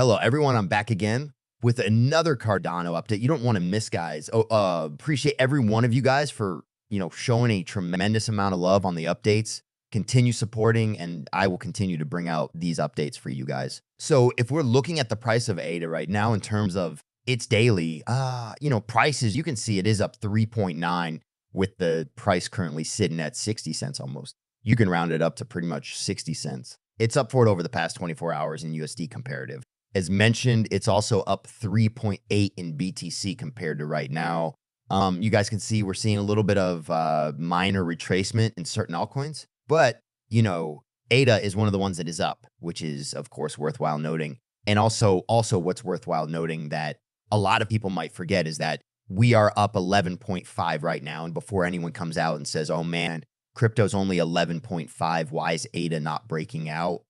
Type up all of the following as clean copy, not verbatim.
Hello, everyone. I'm back again with another Cardano update. You don't want to miss, guys. Appreciate every one of you guys for, showing a tremendous amount of love on the updates. Continue supporting, and I will continue to bring out these updates for you guys. So if we're looking at the price of ADA right now in terms of its daily, prices, you can see it is up 3.9 with the price currently sitting at 60 cents almost. You can round it up to pretty much 60 cents. It's up for it over the past 24 hours in USD comparative. As mentioned, it's also up 3.8 in BTC compared to right now. You guys can see we're seeing a little bit of minor retracement in certain altcoins, but ADA is one of the ones that is up, which is of course worthwhile noting. And also what's worthwhile noting that a lot of people might forget is that we are up 11.5 right now. And before anyone comes out and says, oh man, crypto's only 11.5, why is ADA not breaking out?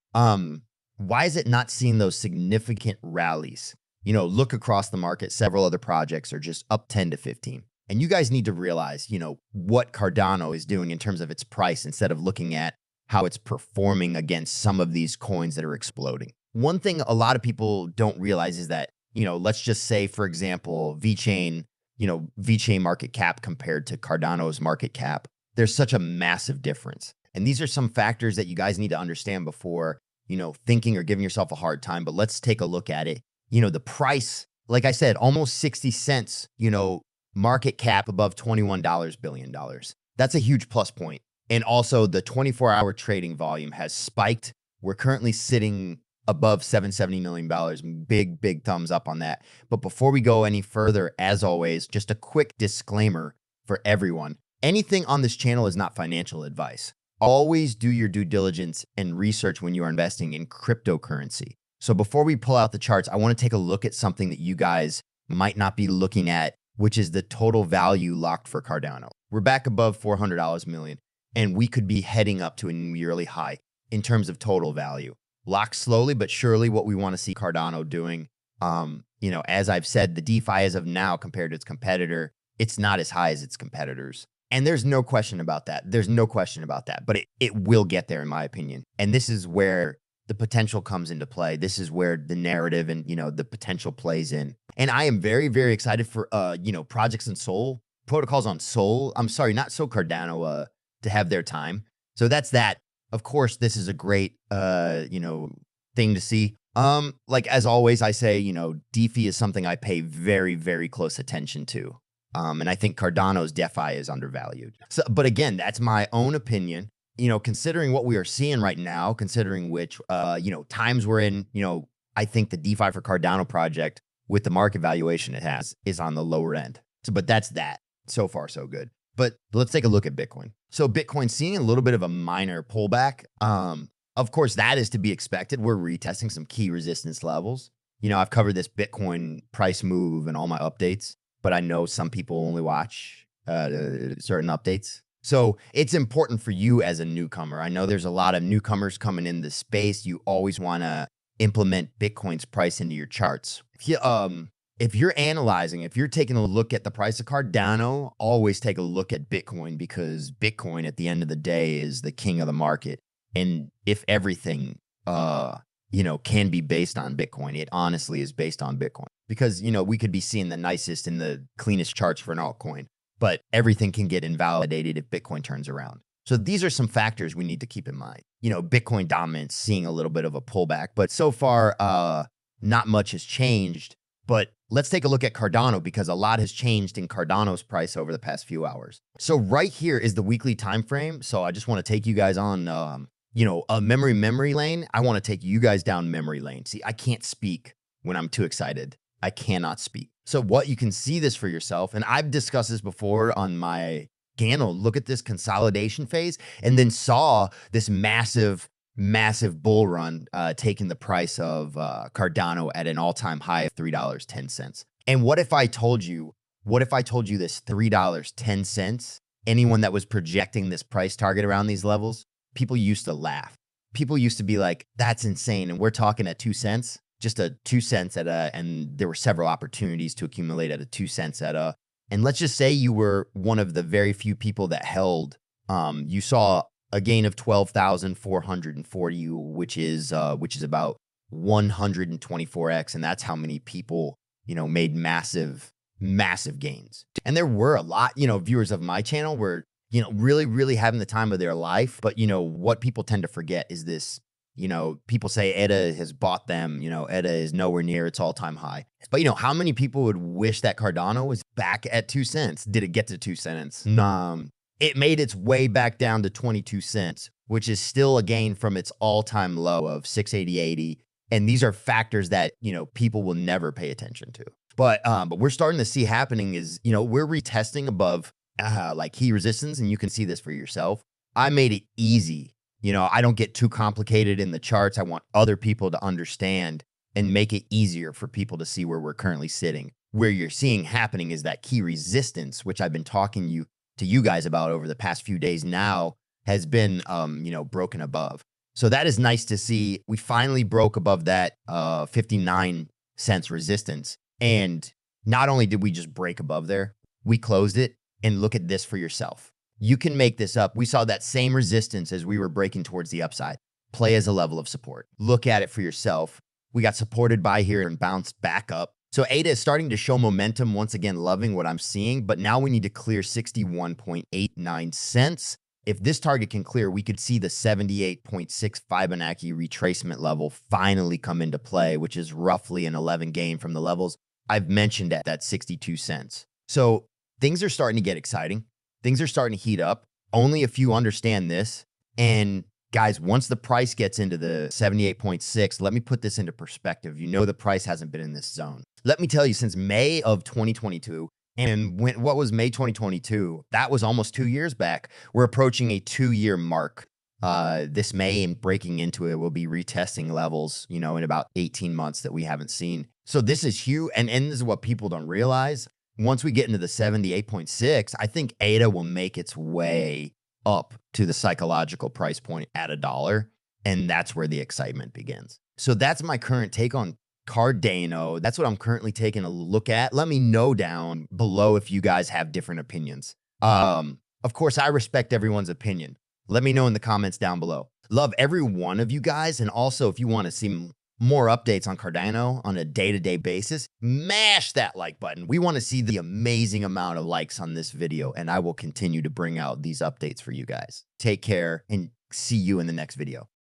Why is it not seeing those significant rallies? Look across the market, several other projects are just up 10 to 15. And you guys need to realize, what Cardano is doing in terms of its price instead of looking at how it's performing against some of these coins that are exploding. One thing a lot of people don't realize is that, let's just say, for example, VeChain market cap compared to Cardano's market cap, there's such a massive difference. And these are some factors that you guys need to understand before thinking or giving yourself a hard time. But let's take a look at it. The price, like I said, almost 60 cents, market cap above $21 billion. That's a huge plus point. And also the 24-hour trading volume has spiked. We're currently sitting above $770 million. Big thumbs up on that. But before we go any further, as always, just a quick disclaimer for everyone. Anything on this channel is not financial advice. Always do your due diligence and research when you are investing in cryptocurrency. So before we pull out the charts, I want to take a look at something that you guys might not be looking at, which is the total value locked for Cardano. We're back above $400 million, and we could be heading up to a new yearly high in terms of total value. Locked slowly but surely what we want to see Cardano doing. As I've said, the DeFi as of now compared to its competitor, it's not as high as its competitors. And there's no question about that. But it will get there, in my opinion. And this is where the potential comes into play. This is where the narrative and, the potential plays in. And I am very, very excited for, projects in Sol, protocols on Sol. I'm sorry, not Sol Cardano, to have their time. So that's that. Of course, this is a great, thing to see. Like as always, I say, DeFi is something I pay very, very close attention to. And I think Cardano's DeFi is undervalued. So, but again, that's my own opinion. Considering what we are seeing right now, considering which, times we're in, I think the DeFi for Cardano project with the market valuation it has is on the lower end. So, but that's that. So far, so good. But let's take a look at Bitcoin. So Bitcoin seeing a little bit of a minor pullback. Of course, that is to be expected. We're retesting some key resistance levels. I've covered this Bitcoin price move in all my updates, but I know some people only watch certain updates. So it's important for you as a newcomer. I know there's a lot of newcomers coming in the space. You always want to implement Bitcoin's price into your charts. If you're analyzing, if you're taking a look at the price of Cardano, always take a look at Bitcoin, because Bitcoin at the end of the day is the king of the market. And if everything, can be based on Bitcoin, it honestly is based on Bitcoin. Because, we could be seeing the nicest and the cleanest charts for an altcoin, but everything can get invalidated if Bitcoin turns around. So these are some factors we need to keep in mind. Bitcoin dominance seeing a little bit of a pullback, but so far, not much has changed. But let's take a look at Cardano, because a lot has changed in Cardano's price over the past few hours. So right here is the weekly time frame. So I just want to take you guys on, a memory lane. I want to take you guys down memory lane. See, I can't speak when I'm too excited. I cannot speak. So what you can see this for yourself, and I've discussed this before on my channel. Look at this consolidation phase, and then saw this massive bull run, taking the price of Cardano at an all-time high of $3.10. And what if I told you this $3.10? Anyone that was projecting this price target around these levels, people used to laugh. People used to be like, "That's insane," and we're talking at 2 cents. Just a 2 cents and there were several opportunities to accumulate at a 2 cents and let's just say you were one of the very few people that held, you saw a gain of 12,440, which is about 124x. And that's how many people, made massive gains. And there were a lot, viewers of my channel were, really, really having the time of their life. But, what people tend to forget is this, people say EDA has bought them, EDA is nowhere near its all-time high. But, how many people would wish that Cardano was back at 2 cents? Did it get to 2 cents? It made its way back down to 22 cents, which is still a gain from its all-time low of 680.80. And these are factors that, people will never pay attention to. But we're starting to see happening is, we're retesting above like key resistance, and you can see this for yourself. I made it easy. I don't get too complicated in the charts. I want other people to understand and make it easier for people to see where we're currently sitting. Where you're seeing happening is that key resistance, which I've been talking to you guys about over the past few days now, has been, broken above. So that is nice to see. We finally broke above that 59 cents resistance. And not only did we just break above there, we closed it. And look at this for yourself. You can make this up. We saw that same resistance as we were breaking towards the upside play as a level of support. Look at it for yourself. We got supported by here and bounced back up. So ADA is starting to show momentum once again, loving what I'm seeing, but now we need to clear 61.89 cents. If this target can clear, we could see the 78.6 Fibonacci retracement level finally come into play, which is roughly an 11 gain from the levels I've mentioned at that 62 cents. So things are starting to get exciting. Things are starting to heat up. Only if you understand this. And guys, once the price gets into the 78.6, let me put this into perspective. The price hasn't been in this zone. Let me tell you, since May of 2022, and what was May 2022? That was almost 2 years back. We're approaching a 2-year mark. This May, and breaking into it, we'll be retesting levels, in about 18 months that we haven't seen. So this is huge. And this is what people don't realize. Once we get into the 78.6, I think ADA will make its way up to the psychological price point at $1. And that's where the excitement begins. So that's my current take on Cardano. That's what I'm currently taking a look at. Let me know down below if you guys have different opinions. Of course, I respect everyone's opinion. Let me know in the comments down below. Love every one of you guys. And also, if you want to see more updates on Cardano on a day-to-day basis, mash that like button. We want to see the amazing amount of likes on this video, and I will continue to bring out these updates for you guys. Take care and see you in the next video.